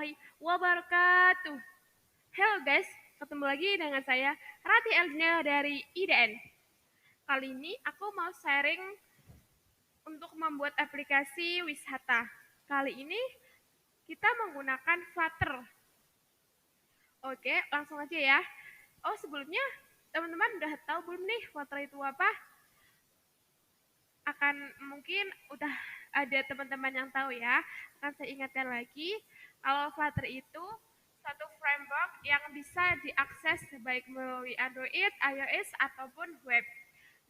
warahmatullahi wabarakatuh. Halo guys, ketemu lagi dengan saya Rati Eldina dari IDN. Kali ini aku mau sharing untuk membuat aplikasi wisata. Kali ini kita menggunakan Flutter. Oke, langsung aja ya. Oh, sebelumnya teman-teman udah tahu belum nih Flutter itu apa? Akan mungkin udah ada teman-teman yang tahu ya. Akan saya ingatkan lagi, kalau Flutter itu satu framework yang bisa diakses baik melalui Android, iOS, ataupun web.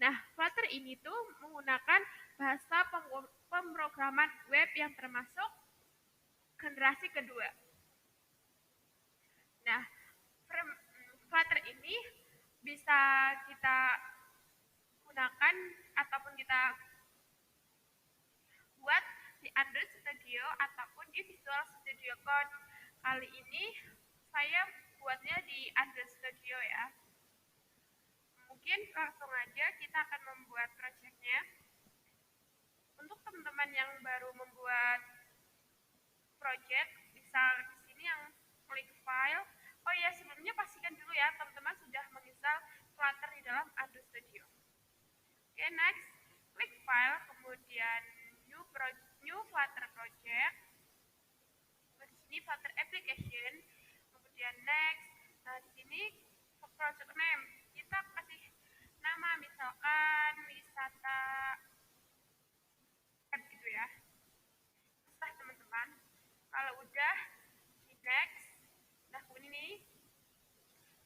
Nah, Flutter ini tuh menggunakan bahasa pemrograman web yang termasuk generasi kedua. Nah, Flutter ini bisa kita gunakan ataupun kita buat di Android Studio ataupun di Visual Studio Code. Kali ini saya buatnya di Android Studio ya. Mungkin langsung aja kita akan membuat projectnya. Untuk teman-teman yang baru membuat project, bisa di sini yang klik file. Oh ya, sebelumnya pastikan dulu ya teman-teman sudah menginstal Flutter di dalam Android Studio. Oke, next, klik file, kemudian new Flutter project. Di sini Flutter application, kemudian next. Nah, di sini project name kita kasih nama, misalkan wisata app gitu ya. Terserah teman-teman. Kalau udah di next, nah ini nih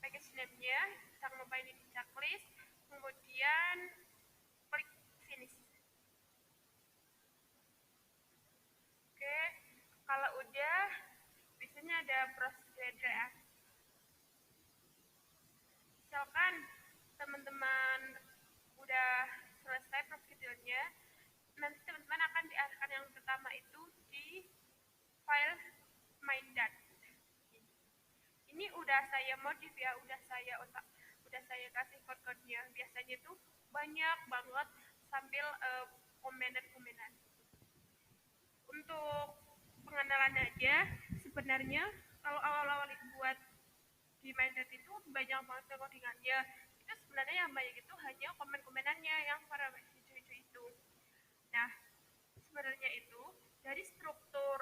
package name-nya, jangan lupa ini di checklist, kemudian klik finish. Oke, kalau udah biasanya ada prosedur ya. Misalkan teman-teman udah selesai prosedurnya, nanti teman-teman akan diarahkan yang pertama itu di file main.dat. Ini udah saya modif ya, udah saya kasih code-codenya. Biasanya tuh banyak banget sambil komenan-komenan. Untuk pengenalan aja, sebenarnya kalau awal-awal buat di main.dat itu banyak banget codingannya. Itu sebenarnya yang banyak itu hanya komen-komenannya yang para hijau-hijau itu. Nah, sebenarnya itu dari struktur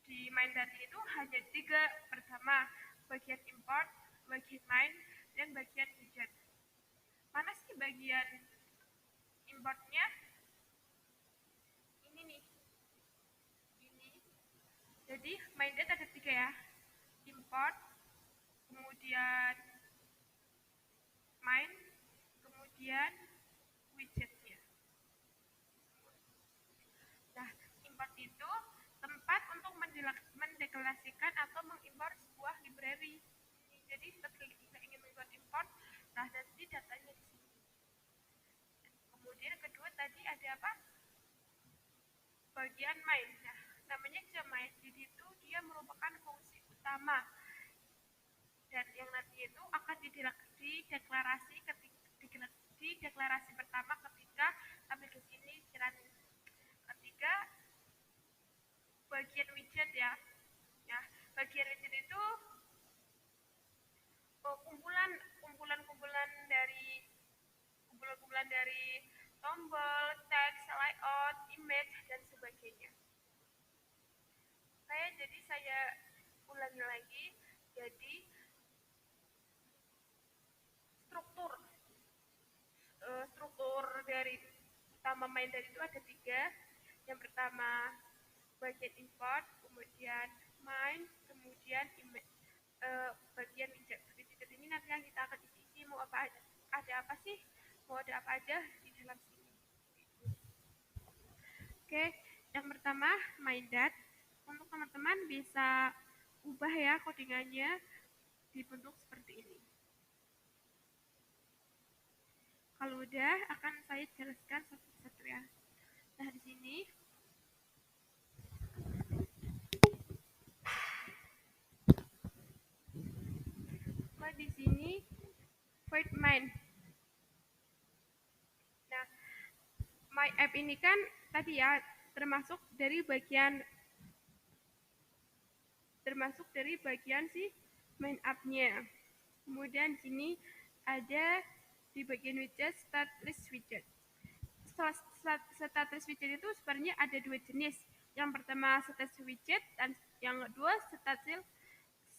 di main.dat itu hanya 3. Pertama, bagian import, bagian main, dan bagian widget. Mana sih bagian importnya? Ini nih. Ini. Jadi main.dat ada 3 ya. Import, kemudian main, kemudian widgetnya. Nah, import itu tempat untuk mendeklarasikan atau mengimpor sebuah library. Jadi ketika kita ingin membuat import, nah nanti datanya di sini. Kemudian kedua tadi ada apa? Bagian main. Nah, namanya juga main. Jadi itu dia merupakan fungsi utama dan yang nanti itu akan dideklarasi di deklarasi pertama ketika aplikasi ini running. Ketiga, bagian widget ya. Nah, bagian widget itu kumpulan dari tombol, teks, layout, image, dan sebagainya. Saya ulangi lagi. Jadi struktur dari utama main.dat itu ada 3. Yang pertama bagian import, kemudian main, kemudian bagian widget. Widget ini nanti yang kita akan isi mau apa aja, mau ada apa aja di dalam sini. Oke, yang pertama main.dat. Untuk teman-teman bisa ubah ya codingannya dibentuk seperti ini. Kalau udah akan saya jelaskan satu-satu ya. Nah, di sini di sini void main. Nah, my app ini kan tadi ya termasuk dari bagian termasuk dari bagian si main app-nya. Kemudian sini ada di bagian widget status widget. Status widget itu sebenarnya ada dua jenis. Yang pertama status widget dan yang kedua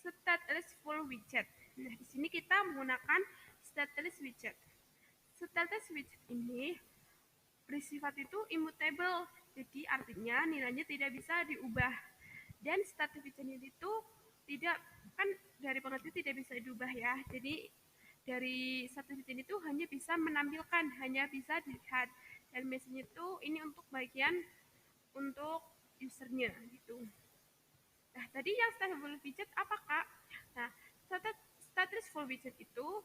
status full widget. Nah, di sini kita menggunakan status widget. Status widget ini bersifat itu immutable, jadi artinya nilainya tidak bisa diubah. Dan status widget itu tidak, kan dari pengertian tidak bisa diubah ya. Jadi dari status widget itu hanya bisa menampilkan, hanya bisa dilihat. Dan biasanya itu ini untuk bagian untuk usernya gitu. Nah, tadi yang status full widget apa, Kak? Nah, status full widget itu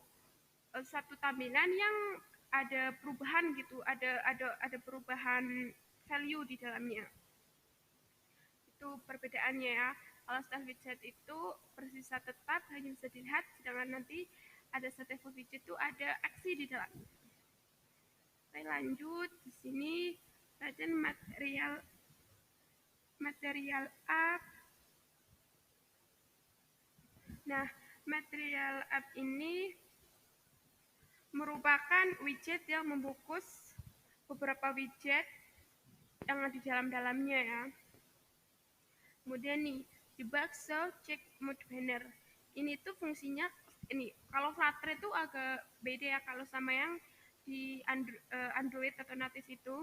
suatu tampilan yang ada perubahan gitu, ada perubahan value di dalamnya. Itu perbedaannya ya. Kalau status widget itu bersisa tetap hanya bisa dilihat, sedangkan nanti ada status full widget itu ada aksi di dalamnya. Oke, lanjut di sini bagian material app. Nah, material app ini merupakan widget yang membungkus beberapa widget yang ada di dalamnya ya. Kemudian nih, debug show check mode banner. Ini tuh fungsinya ini. Kalau Flutter itu agak beda ya kalau sama yang di Android atau native itu.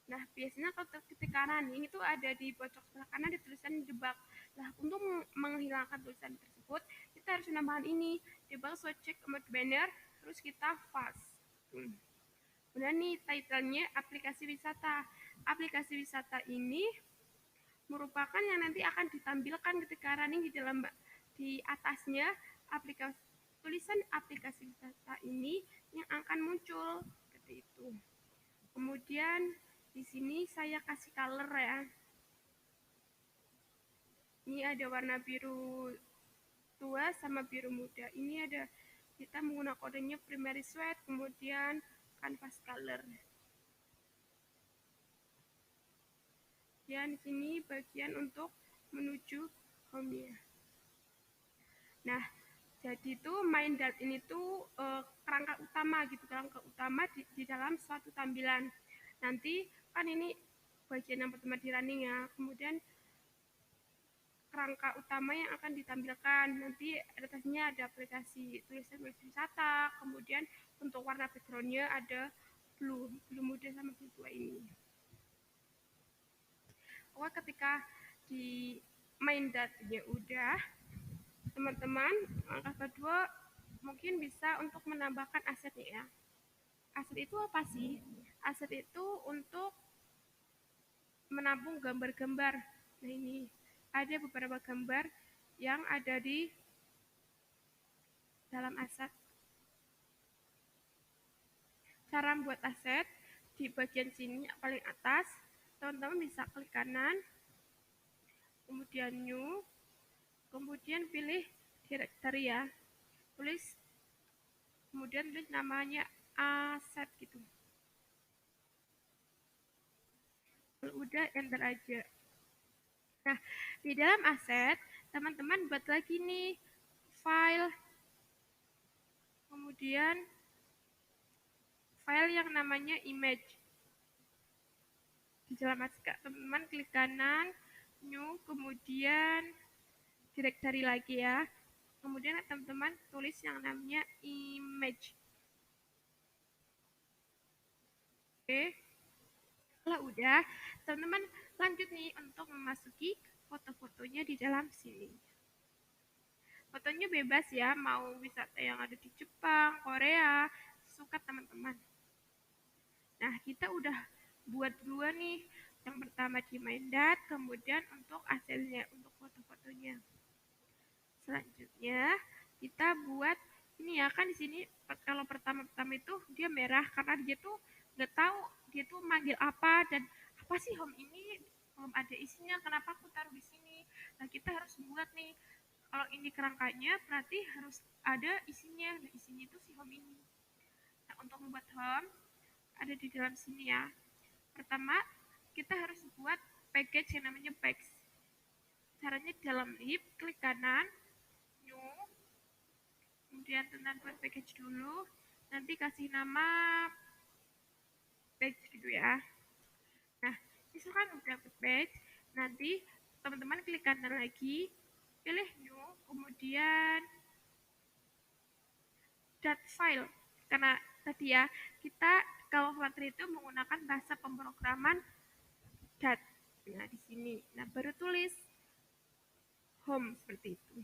Nah, biasanya kalau ketik kanan ini tuh ada di pojok sebelah kanan ada tulisan debug. Nah, untuk menghilangkan tulisan tersebut, kita harus menambahkan ini, debug show check mode banner, terus kita false. Kemudian nih title-nya aplikasi wisata. Aplikasi wisata ini merupakan yang nanti akan ditampilkan ketika running di dalam di atasnya aplikasi tulisan aplikasi wisata ini yang akan muncul seperti itu. Kemudian di sini saya kasih color ya. Ini ada warna biru tua sama biru muda. Ini ada kita menggunakan kodenya primary sweat, kemudian canvas color. Dan di sini bagian untuk menuju home-nya. Nah, jadi itu main.dat ini tuh kerangka utama gitu, kerangka utama di dalam suatu tampilan. Nanti kan ini bagian yang pertama di running ya, kemudian kerangka utama yang akan ditampilkan. Nanti atasnya ada aplikasi tulisan wisata, kemudian untuk warna backgroundnya ada blue muda sama blue tua ini. Oke, ketika di main.datnya udah, teman-teman langkah kedua mungkin bisa untuk menambahkan asetnya ya. Aset itu apa sih? Aset itu untuk menampung gambar-gambar. Nah, ini ada beberapa gambar yang ada di dalam aset. Cara membuat aset di bagian sini paling atas, teman-teman bisa klik kanan, kemudian new, kemudian pilih directory ya, tulis, kemudian tulis namanya aset gitu. Udah enter aja. Nah, di dalam aset teman-teman buat lagi nih file, kemudian file yang namanya image. Di dalam aset teman-teman klik kanan, new, kemudian directory lagi ya. Kemudian teman-teman tulis yang namanya image. Oke. Kalau udah, teman-teman lanjut nih untuk memasuki foto-fotonya di dalam sini. Fotonya bebas ya, mau wisata yang ada di Jepang, Korea, suka teman-teman. Nah, kita udah buat dua nih. Yang pertama di main.dat, kemudian untuk hasilnya, untuk foto-fotonya. Selanjutnya, kita buat ini ya, kan di sini kalau pertama-tama itu dia merah karena dia tuh nggak tahu dia tuh manggil apa dan apa sih home ini belum ada isinya, kenapa aku taruh di sini. Nah, kita harus buat nih, kalau ini kerangkanya berarti harus ada isinya. Nah, isinya itu si home ini. Nah, untuk membuat home ada di dalam sini ya. Pertama, kita harus buat package yang namanya packs. Caranya dalam lip, klik kanan, new, kemudian tekan buat package dulu, nanti kasih nama page gitu ya. Nah, misalkan udah page, nanti teman-teman klik kanan lagi, pilih new, kemudian dat file. Karena tadi ya, kita kalau Flutter itu menggunakan bahasa pemrograman dat. Nah, di sini. Nah, baru tulis home seperti itu.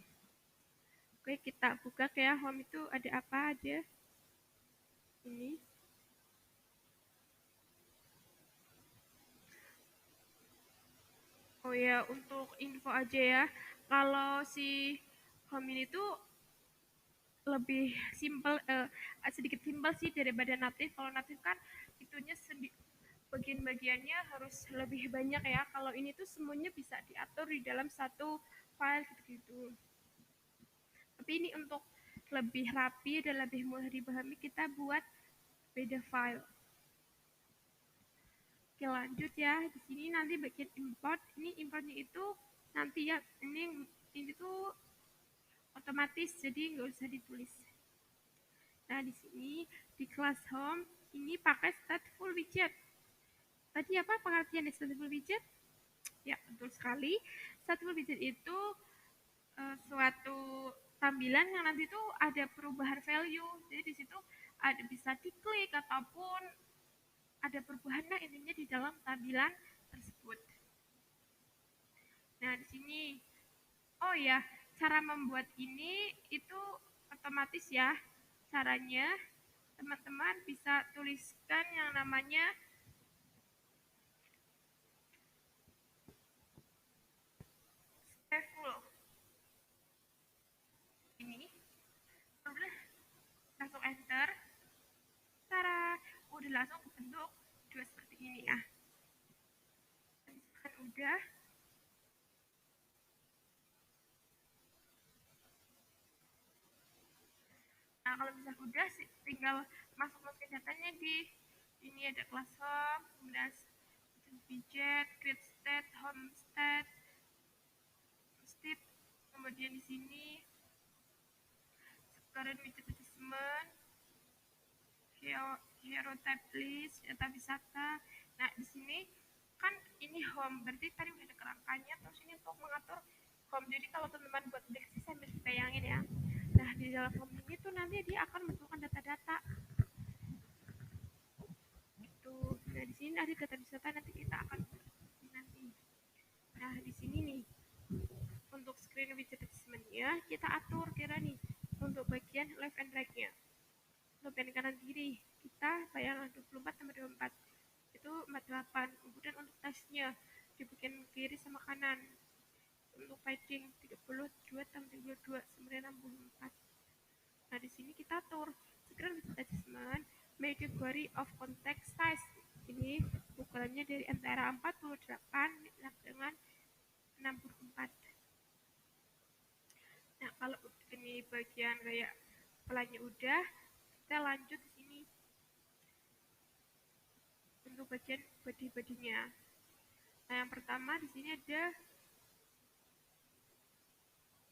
Oke, kita buka kayak home itu ada apa aja. Ini. Oh ya, untuk info aja ya. Kalau si home ini tuh lebih simpel, sedikit simpel sih daripada native. Kalau native kan itunya bagian-bagiannya harus lebih banyak ya. Kalau ini tuh semuanya bisa diatur di dalam satu file gitu-gitu. Tapi ini untuk lebih rapi dan lebih mudah dipahami, kita buat beda file. Oke, lanjut ya. Di sini nanti bagian import. Ini importnya itu nanti ya, ini tuh otomatis, jadi nggak usah ditulis. Nah, di sini di kelas home ini pakai stateful widget. Tadi apa pengertian dari stateful widget? Ya, betul sekali. Stateful widget itu suatu tampilan yang nanti tuh ada perubahan value. Jadi di situ ada bisa diklik ataupun ada perubahan, nah intinya di dalam tampilan tersebut. Nah, di sini oh ya, cara membuat ini itu otomatis ya. Caranya teman-teman bisa tuliskan yang namanya stateful. Ini udah langsung enter. Cara udah langsung bentuk dua seperti ini ya. Kan udah. Nah, kalau misalnya udah sih tinggal masuk-masukin datanya di ini ada kelas home, kemudian widget, create state, home state, step, kemudian di sini current widget adjustment, hero type list, data wisata. Nah, di sini kan ini home, berarti tadi udah ada kerangkanya, terus ini untuk mengatur home. Jadi kalau teman-teman buat deteksi sambil bayangin ya. Nah, di dalam home ini tuh nanti dia akan memasukkan data-data. Gitu. Nah, di sini ada data wisata, nanti kita akan nanti. Nah, di sini nih untuk screen widget adjustment-nya kita atur kira nih untuk bagian left and right-nya. Untuk bagian kanan kiri kita bayangkan 24 tambah 24 itu 48. Kemudian untuk tasnya di bagian kiri sama kanan untuk padding 32 tambah 32 sebenarnya 64. Nah, di sini kita atur screen widget adjustment category of context size. Ini ukurannya dari antara 48 dengan 64. Nah, kalau ini bagian kayak pelanya udah, kita lanjut di sini untuk bagian body-bodinya. Nah, yang pertama di sini ada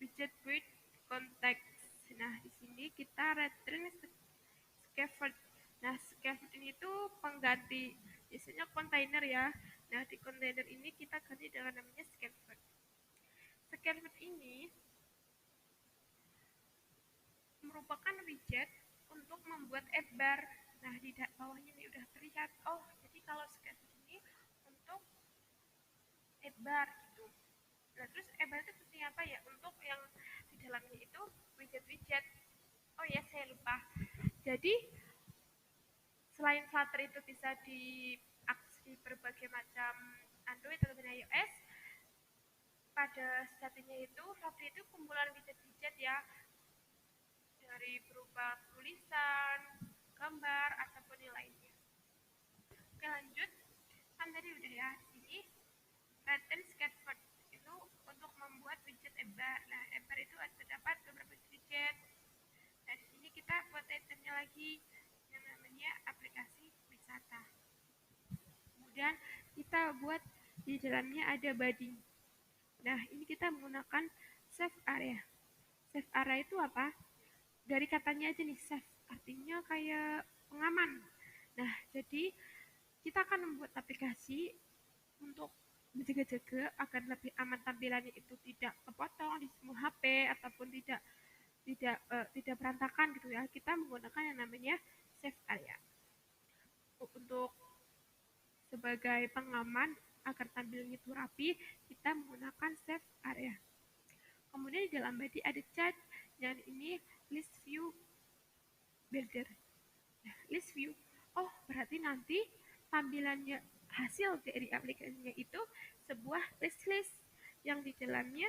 widget with context. Nah, di sini kita return scaffold. Nah, scaffold ini tuh pengganti biasanya container ya. Nah, di container ini kita ganti dengan namanya scaffold. Scaffold ini merupakan widget untuk membuat app bar. Nah, di bawahnya ini udah terlihat. Oh, jadi kalau scaffold ini untuk app bar gitu. Nah, terus app bar itu seperti apa ya? Untuk yang di dalamnya itu widget-widget. Oh ya, saya lupa. Jadi, selain Flutter itu bisa diakses di berbagai macam Android atau iOS, pada sejatinya itu Flutter itu kumpulan widget-widget ya, dari berupa tulisan, gambar, ataupun yang lainnya. Oke, lanjut. Kan tadi udah ya, ini return scaffold itu untuk membuat widget bar. Nah, bar itu terdapat beberapa widget. Nah, di sini kita buat itemnya lagi yang namanya aplikasi wisata. Kemudian kita buat di dalamnya ada body. Nah, ini kita menggunakan save area. Save area itu apa? Dari katanya aja nih, save. Artinya kayak pengaman. Nah, jadi kita akan membuat aplikasi untuk menjaga-jaga agar lebih aman tampilannya itu tidak kepotong di semua HP ataupun tidak berantakan gitu ya. Kita menggunakan yang namanya save area. Untuk sebagai pengaman agar tampilnya itu rapi, kita menggunakan save area. Kemudian di dalam body ada chat dan ini list view builder. Nah, list view. Oh, berarti nanti tampilannya hasil dari aplikasinya itu sebuah list yang di dalamnya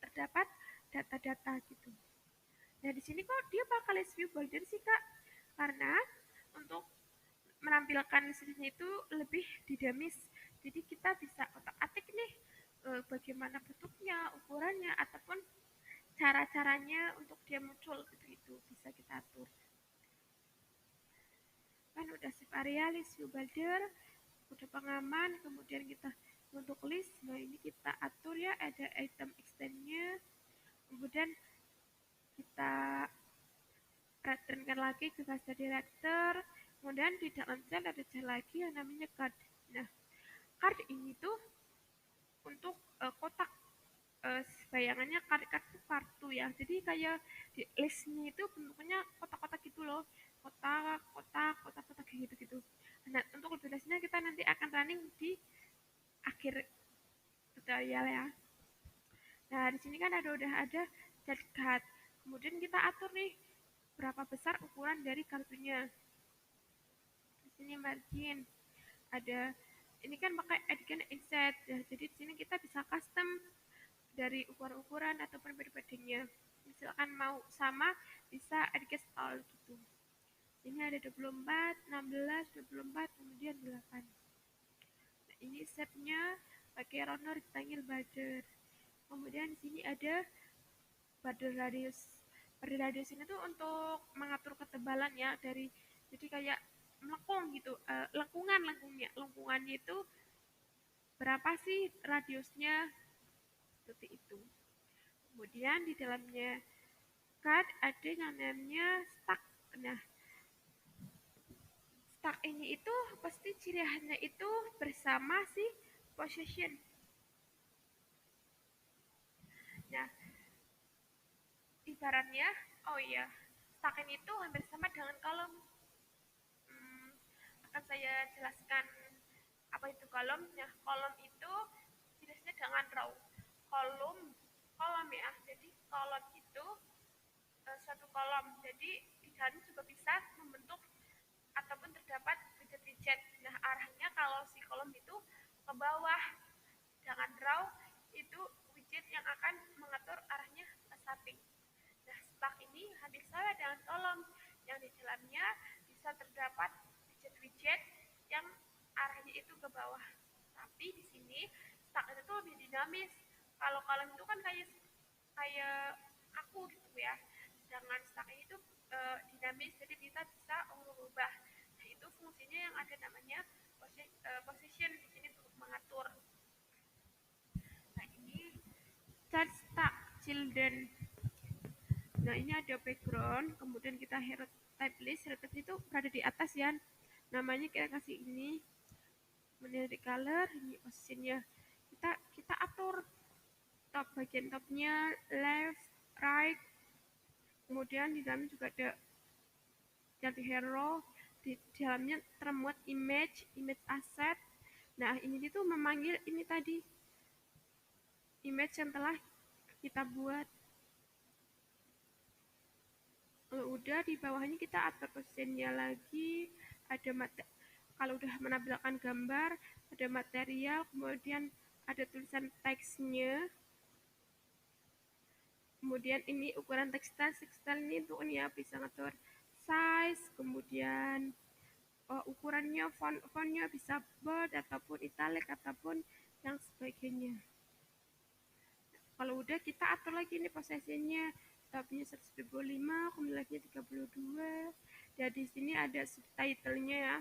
terdapat data-data gitu. Nah, di sini kok dia pakai list view builder sih, Kak? Karena untuk menampilkan listnya itu lebih dinamis. Jadi kita bisa otak-atik nih bagaimana bentuknya, ukurannya, ataupun cara-caranya untuk dia muncul gitu bisa kita atur. Kan udah save area, list view builder, udah pengaman, kemudian kita untuk list. Nah, ini kita atur ya, ada item extendnya, kemudian kita returnkan lagi ke master director, kemudian di dalam cell ada cell lagi yang namanya card. Nah, card ini tuh untuk kotak, bayangannya kartu ya, jadi kayak di listnya itu bentuknya kotak-kotak gitu loh, kotak gitu gitu. Nah, untuk lebih jelasnya kita nanti akan running di akhir tutorial ya. Nah, di sini kan udah ada chat card, kemudian kita atur nih berapa besar ukuran dari kartunya. Di sini margin ada, ini kan pakai edikan inset ya, jadi di sini kita bisa custom dari ukuran-ukuran ataupun body-body-nya. Misalkan mau sama bisa adjust all gitu. Ini ada 24, 16, 24, kemudian 8. Nah, ini shape-nya pakai round rectangle border. Kemudian di sini ada border radius. Border radius ini tuh untuk mengatur ketebalan ya, dari jadi kayak melengkung gitu, lengkungannya itu berapa sih radiusnya, seperti itu. Kemudian di dalamnya card ada yang namanya stack. Nah, stack ini itu pasti ciri khasnya itu bersama si possession. Nah, ibaratnya, oh iya, stack ini itu hampir sama dengan kolom. Hmm, akan saya jelaskan apa itu kolom. Nah, kolom itu jenisnya dengan row. Kolom, kolom ya. Jadi kolom itu suatu kolom. Jadi di dalam juga bisa membentuk ataupun terdapat widget-widget. Nah, arahnya kalau si kolom itu ke bawah, dengan row itu widget yang akan mengatur arahnya ke samping. Nah, stack ini hampir sama dengan kolom yang di dalamnya bisa terdapat widget-widget yang arahnya itu ke bawah. Tapi di sini stack itu tuh lebih dinamis. Kalau kolom itu kan kayak kayak aku gitu ya. Sedangkan stack ini tuh dinamis, jadi kita bisa mengubah. Nah, itu fungsinya yang ada namanya position di sini untuk mengatur. Nah, ini chat stack children. Nah, ini ada background, kemudian kita hero type list. Hero type itu berada di atas ya. Namanya kita kasih ini. Kemudian di color, ini positionnya. Kita atur top, bagian topnya left, right. Kemudian di dalamnya juga ada jadi hero, di dalamnya termuat image asset. Nah, ini itu memanggil ini tadi image yang telah kita buat. Kalau udah di bawahnya kita atur positionnya lagi, ada kalau udah menampilkan gambar, ada material, kemudian ada tulisan teksnya. Kemudian ini ukuran tekstil ini untuk ini ya, bisa ngatur size, kemudian ukurannya, fontnya bisa bold ataupun italic ataupun yang sebagainya. Kalau udah kita atur lagi nih posisinya, topnya 125, kemudian lagi 32. Jadi di sini ada subtitlenya ya,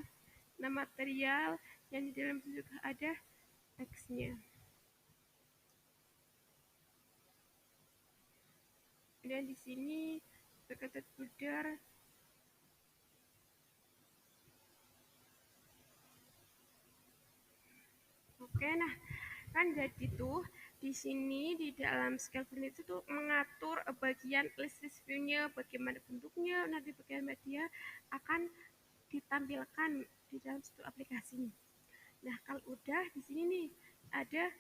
nama material yang di dalam juga ada teksnya. Dan di sini dekat border. Oke, nah kan jadi tuh di sini di dalam scaffolding itu tuh mengatur bagian list view-nya, bagaimana bentuknya, nanti bagaimana dia akan ditampilkan di dalam satu aplikasi. Nah, kalau udah di sini nih ada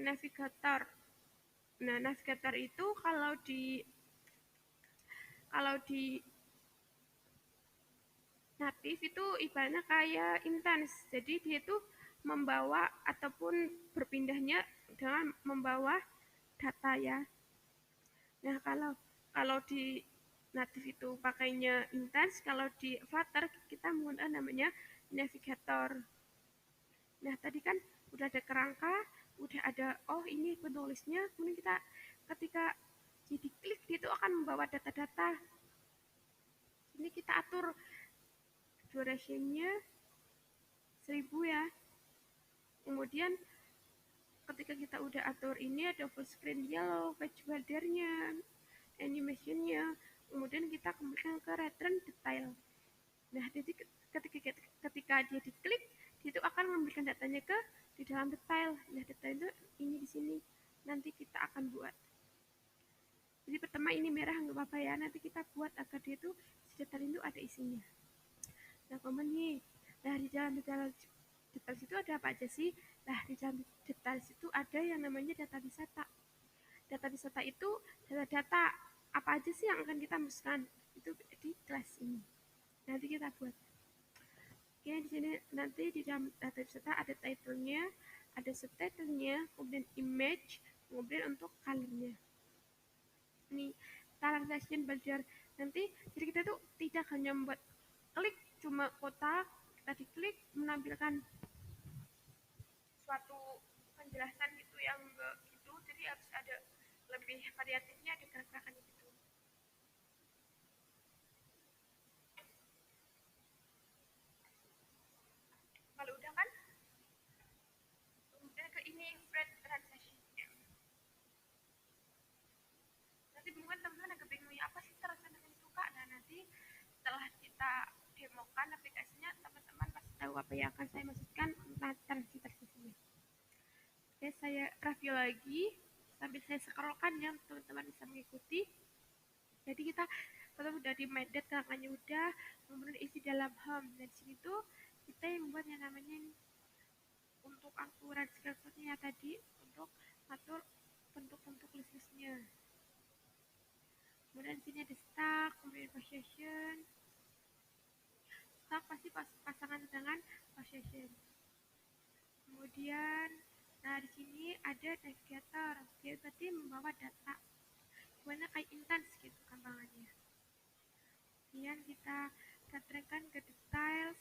navigator. Nah, navigator itu kalau di natif itu ibaratnya kayak intens. Jadi dia itu membawa ataupun berpindahnya dengan membawa data ya. Nah, kalau kalau di natif itu pakainya intens, kalau di Flutter kita menggunakan namanya navigator. Nah, tadi kan udah ada kerangka, udah ada oh ini penulisnya, kemudian kita ketika jadi klik dia itu akan membawa data-data. Ini kita atur duration-nya 1000 ya. Kemudian ketika kita udah atur ini ada full screen yellow, page border-nya, animation-nya, kemudian kita kembalikan ke return detail. Nah, jadi ketika dia diklik, dia itu akan memberikan datanya ke di dalam detail. Nah, detail itu ini di sini. Nanti kita akan buat. Jadi pertama ini merah nggak apa-apa ya. Nanti kita buat agar dia itu si detail itu ada isinya. Nah, kemudian nih, nah di dalam detail situ ada apa aja sih? Nah, di dalam detail situ ada yang namanya data wisata. Data wisata itu data-data apa aja sih yang akan kita masukkan itu di kelas ini. Nanti kita buat. Oke, di sini nanti di dalam data wisata ada title-nya, ada subtitle-nya, kemudian image, kemudian untuk color-nya. Ini translation belajar nanti jadi kita tuh tidak hanya membuat klik cuma kotak, kita diklik menampilkan suatu penjelasan gitu yang enggak gitu, jadi harus ada lebih variatifnya, ada gerak-gerakan gitu. Kalau udah kan kemudian ke ini spread transaction. Nanti mungkin teman-teman agak bingung ya apa sih transaction itu kak. Nah nanti setelah kita demokan aplikasinya teman-teman pasti tahu apa yang akan saya maksudkan tentang transaction. Oke, saya review lagi sambil saya scrollkan ya teman-teman bisa mengikuti. Jadi kita kalau udah di Medet kakaknya udah, kemudian isi dalam home. Dan di sini tuh kita yang membuat yang namanya untuk aturan scaffoldnya tadi untuk atur bentuk-bentuk list-listnya. Kemudian di sini ada stack, kemudian possession. Stack pasti pasangan dengan possession. Kemudian, nah di sini ada navigator. Dia tadi membawa data. Gimana kayak intens gitu gampangannya. Kemudian kita datangkan ke details,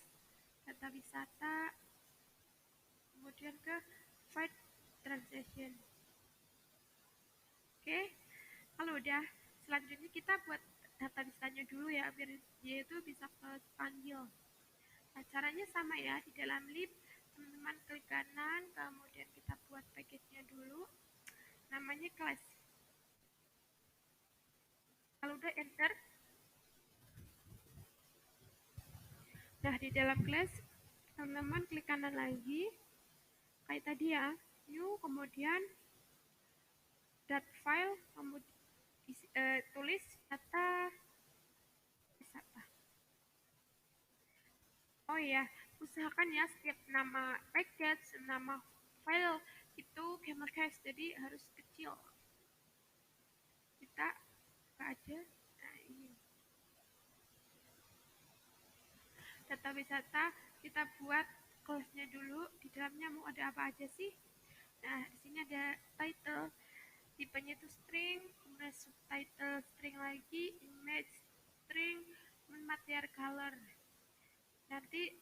data wisata, kemudian ke find transaction. Oke, kalau udah selanjutnya kita buat data wisatanya dulu ya biar dia itu bisa panggil. Nah, caranya sama ya, di dalam lib teman-teman klik kanan, kemudian kita buat package-nya dulu, namanya class. Kalau udah enter, nah di dalam class teman-teman klik kanan lagi, kayak tadi ya, new, kemudian dat file, kemudian tulis data wisata. Oh iya, usahakan ya setiap nama package, nama file itu camel case, jadi harus kecil. Kita buka aja. Nah, ini. Data wisata kita buat kelasnya dulu. Di dalamnya mau ada apa aja sih? Nah, di sini ada title, tipenya itu string, kemudian subtitle string lagi, image string, material color. Nanti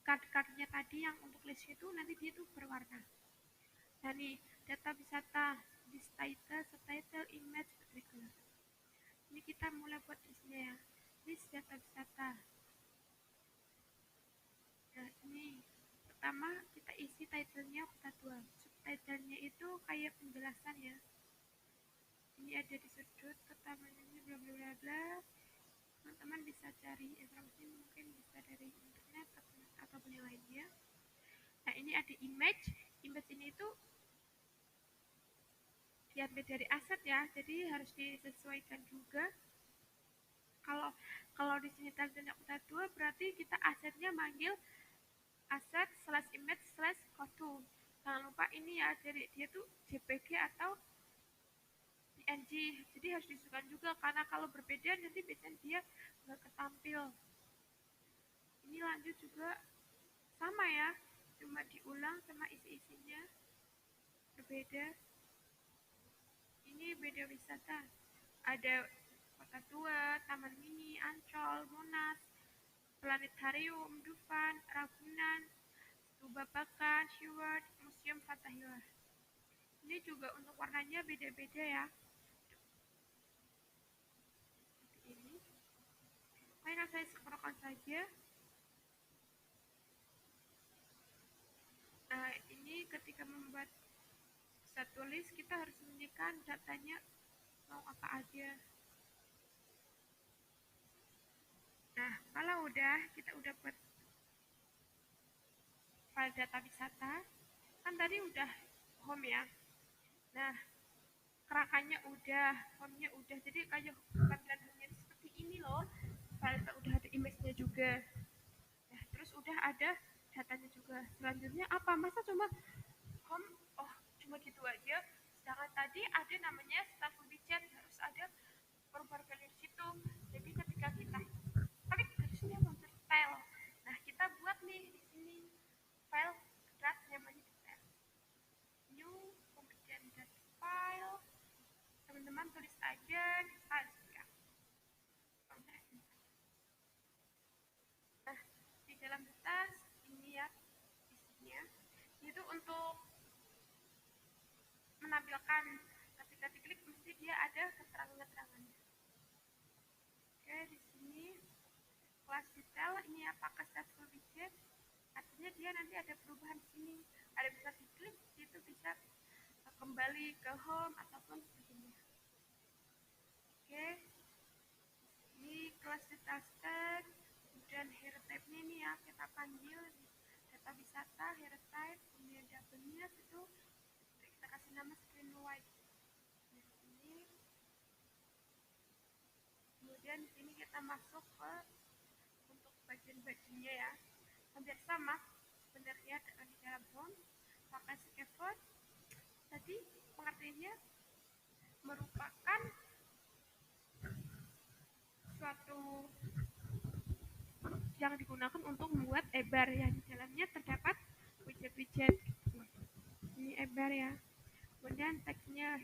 card-cardnya tadi yang untuk list itu nanti dia tuh berwarna. Nah nih, data wisata, list title, subtitle, image, material. Ini kita mulai buat listnya ya. List data wisata. Nah ini pertama kita isi title-nya kita tuang. Subtitle-nya itu kayak penjelasan ya. Ini ada di sudut pertamanya bla bla bla bla. Teman-teman bisa cari informasi mungkin bisa dari internet atau yang lainnya. Nah, ini ada image. Image ini itu diambil dari aset ya, jadi harus disesuaikan juga. Kalau kalau di sini tagline udah 2 berarti kita asetnya manggil aset slash image slash photo. Jangan lupa ini ya, jadi dia tuh JPG atau PNG, jadi harus disesuaikan juga karena kalau berbeda nanti biasanya dia nggak ketampil. Ini lanjut juga sama ya, cuma diulang sama isi-isinya berbeda. Ini beda wisata, ada Kota Tua, Taman Mini, Ancol, Monas, Planetarium, Dufan, Ragunan, Babakan, Seward, Museum Fathahillah. Ini juga untuk warnanya beda-beda ya. Seperti ini. Baiklah, saya scrollkan saja. Nah, ini ketika membuat satu list kita harus menyiapkan datanya mau apa aja. Nah, kalau kita udah buat file data wisata, kan tadi udah home ya. Nah, kerakannya udah, home-nya udah, jadi kayak tampilan home-nya seperti ini loh. File udah ada image-nya juga. Nah, terus udah ada datanya juga. Selanjutnya apa? Masa cuma home, oh cuma gitu aja. Sedangkan tadi ada namanya staff widget, harus ada perubahan di situ. Jadi ketika kita klik harusnya muncul file. Nah, kita buat nih di sini file draft namanya new, kemudian dat file. Teman-teman tulis aja di file ya. Nah, di dalam tas ini ya isinya itu untuk menampilkan ketika diklik mesti dia ada keterangan-keterangannya. Oke, di sini kelas detail ini apakah status widget, artinya dia nanti ada perubahan di sini, ada bisa diklik itu bisa kembali ke home ataupun sebagainya. Oke, ini kelas detail tag, kemudian hero type ini ya kita panggil data wisata hero type, kemudian double-nya itu kita kasih nama screen wide. Ini kemudian ini kita masuk ke untuk bagian-bagiannya ya, hampir sama sebenarnya di dalam home. Pakai scaffold tadi pengertiannya merupakan suatu yang digunakan untuk membuat ebar yang di dalamnya terdapat widget-widget. Ini ebar ya. Kemudian teksnya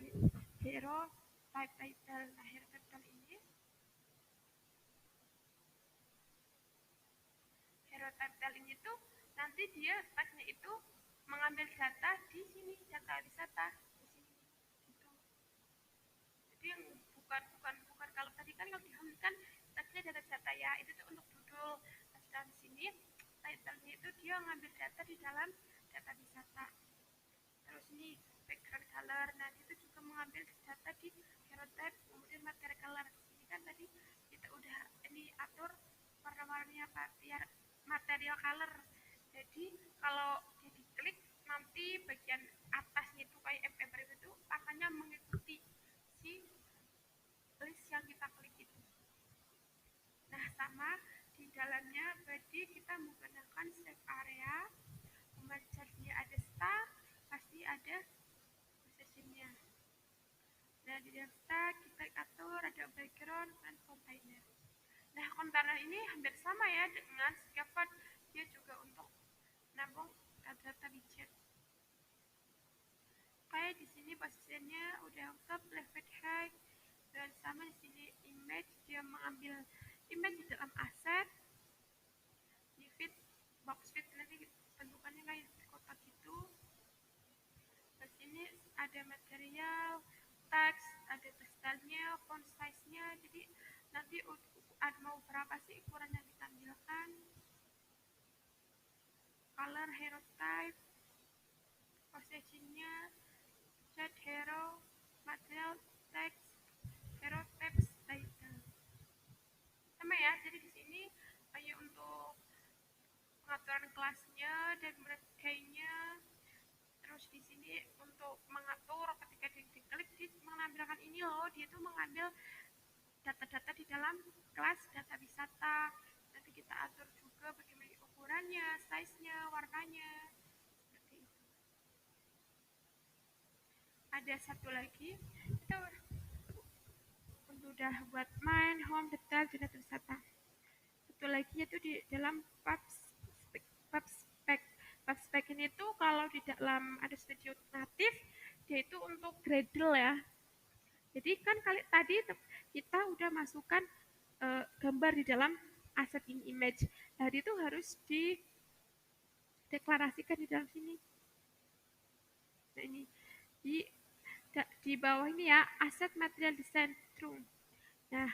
hero type title. Nah, hero title ini hero title ini tuh nanti dia teksnya itu mengambil data di sini, data wisata di sini gitu. Jadi yang bukan kalau tadi kan kalau di home kan teksnya data wisata ya, itu tuh untuk judul. Nah, di sini title-nya itu dia ngambil data di dalam data wisata. Terus ini background color, nah itu juga mengambil data di hero type, kemudian material color. Ini kan tadi kita udah ini atur warna-warninya Pak, biar material color. Jadi kalau dia diklik nanti bagian atasnya itu kayak FFR itu akannya mengikuti si list yang kita klik itu. Nah, sama di dalamnya body kita menggunakan save area, kemudian ada stack, pasti ada posisinya. Nah, di dalam stack kita atur ada background dan container. Nah, container ini hampir sama ya dengan scaffold, dia juga untuk nabung data widget. Kayak di sini posisinya udah top left height, dan sama di sini image dia mengambil image di dalam aset. Di fit box fit nanti bentukannya kayak kotak gitu. Terus ini ada material, teks, ada textile-nya, font size-nya, jadi nanti mau berapa sih ukuran yang ditampilkan. Color, hero type, positionnya, chat hero, material, text, ya. Jadi di sini hanya untuk pengaturan kelasnya dan sebagainya. Terus di sini untuk mengatur ketika diklik dia menampilkan ini loh, dia tuh mengambil data-data di dalam kelas data wisata. Nanti kita atur juga bagaimana ukurannya, size-nya, warnanya. Seperti itu. Ada satu lagi, kita udah buat main, home, detail, dan data wisata. Satu lagi itu di dalam PubSpec. PubSpec ini tuh kalau di dalam ada Studio natif, dia itu untuk Gradle ya. Jadi kan kali tadi kita udah masukkan gambar di dalam asset in image. Nah, itu harus dideklarasikan di dalam sini. Nah, ini di bawah ini ya, asset material design true. Nah,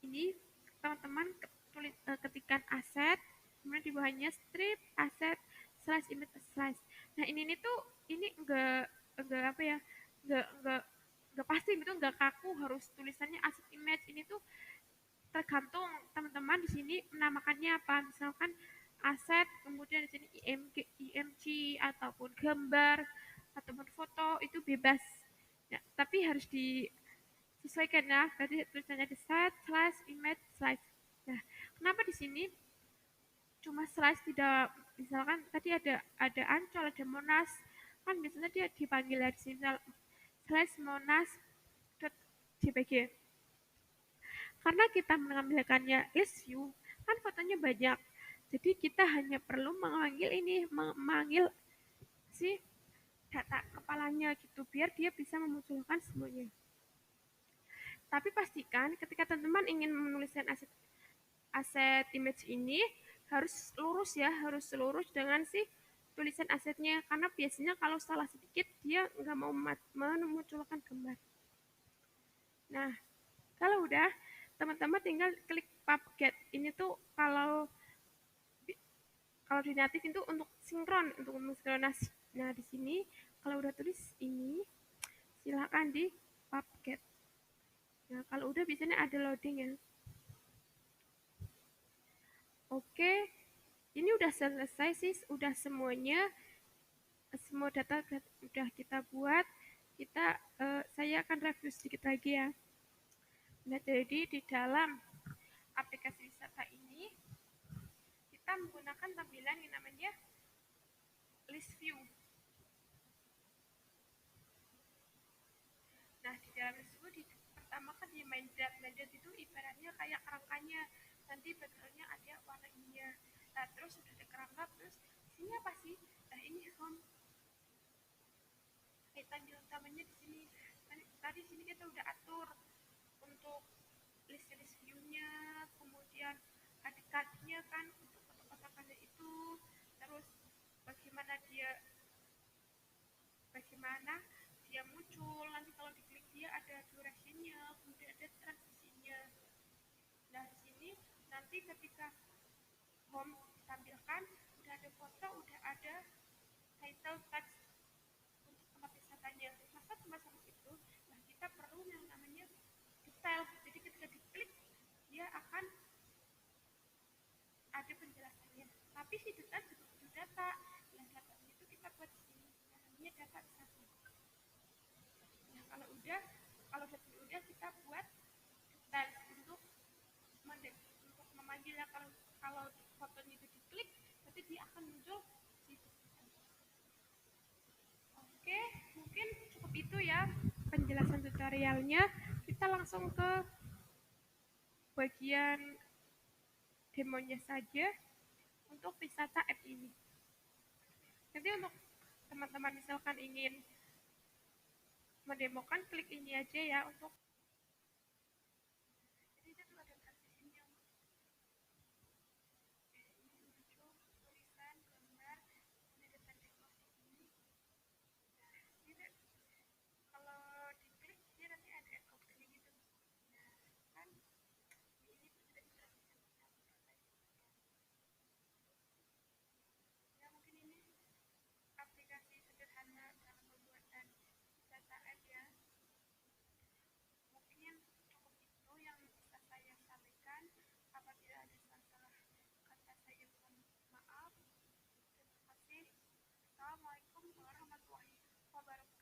ini teman-teman ketikkan aset, kemudian di bawahnya strip, aset, slash, image, slash. Nah, ini tuh ini enggak apa ya, enggak pasti itu, enggak kaku harus tulisannya aset image. Ini tuh tergantung teman-teman di sini menamakannya apa. Misalkan aset, kemudian di sini IMG ataupun gambar ataupun foto itu bebas. Ya, tapi harus disesuaikan ya. Tadi tulisannya di set, slash, image, slash. Nah, kenapa di sini cuma slash, tidak misalkan tadi ada Ancol, ada Monas, kan biasanya dia dipanggil dari sini slash monas.jpg. Karena kita mengambilkannya list view, kan fotonya banyak. Jadi kita hanya perlu memanggil si data kepalanya gitu, biar dia bisa memunculkan semuanya. Tapi pastikan ketika teman-teman ingin menuliskan aset image ini harus lurus ya, harus lurus dengan si tulisan asetnya, karena biasanya kalau salah sedikit dia nggak mau memunculkan gambar. Nah, kalau udah teman-teman tinggal klik PubGet. Ini tuh kalau di natif itu untuk sinkron, untuk mensinkronasi. Nah, di sini kalau udah tulis ini silakan di PubGet. Nah, kalau udah biasanya ada loading ya. Oke, ini udah selesai sih, udah semuanya, semua data udah kita buat. Saya akan review sedikit lagi ya. Nah, jadi di dalam aplikasi wisata ini kita menggunakan tampilan yang namanya list view. Nah, di dalam list view pertama kan di main dot itu ibaratnya kayak kerangkanya, nanti backgroundnya ada warna ininya. Nah, terus sudah ada kerangka, terus sini apa sih? Nah, ini home. Kaitan utamanya di sini. Tadi sini kita udah atur untuk list view-nya, kemudian card-cardnya kan untuk kotak-kotakannya itu, terus bagaimana dia muncul, nanti kalau diklik dia ada durasinya, kemudian ada transisinya. Nah, di sini nanti ketika home ditampilkan udah ada foto, udah ada title text untuk tempat wisatanya. Masa cuma sampai itu? Nah, kita perlu yang namanya detail. Jadi ketika diklik dia akan ada penjelasannya. Tapi si detail juga butuh data. Nah, datanya itu kita buat di sini. Namanya data wisata. Nah, kalau datanya udah kita buat detail untuk memanggil. Kalau fotonya itu diklik, nanti dia akan muncul di detail. Oke, mungkin cukup itu ya penjelasan tutorialnya. Kita langsung ke bagian demonya saja untuk wisata app ini. Nanti untuk teman-teman misalkan ingin mendemokan, klik ini aja ya untuk aplikasi sederhana dalam pembuatan wisata app ya. wabarakatuh.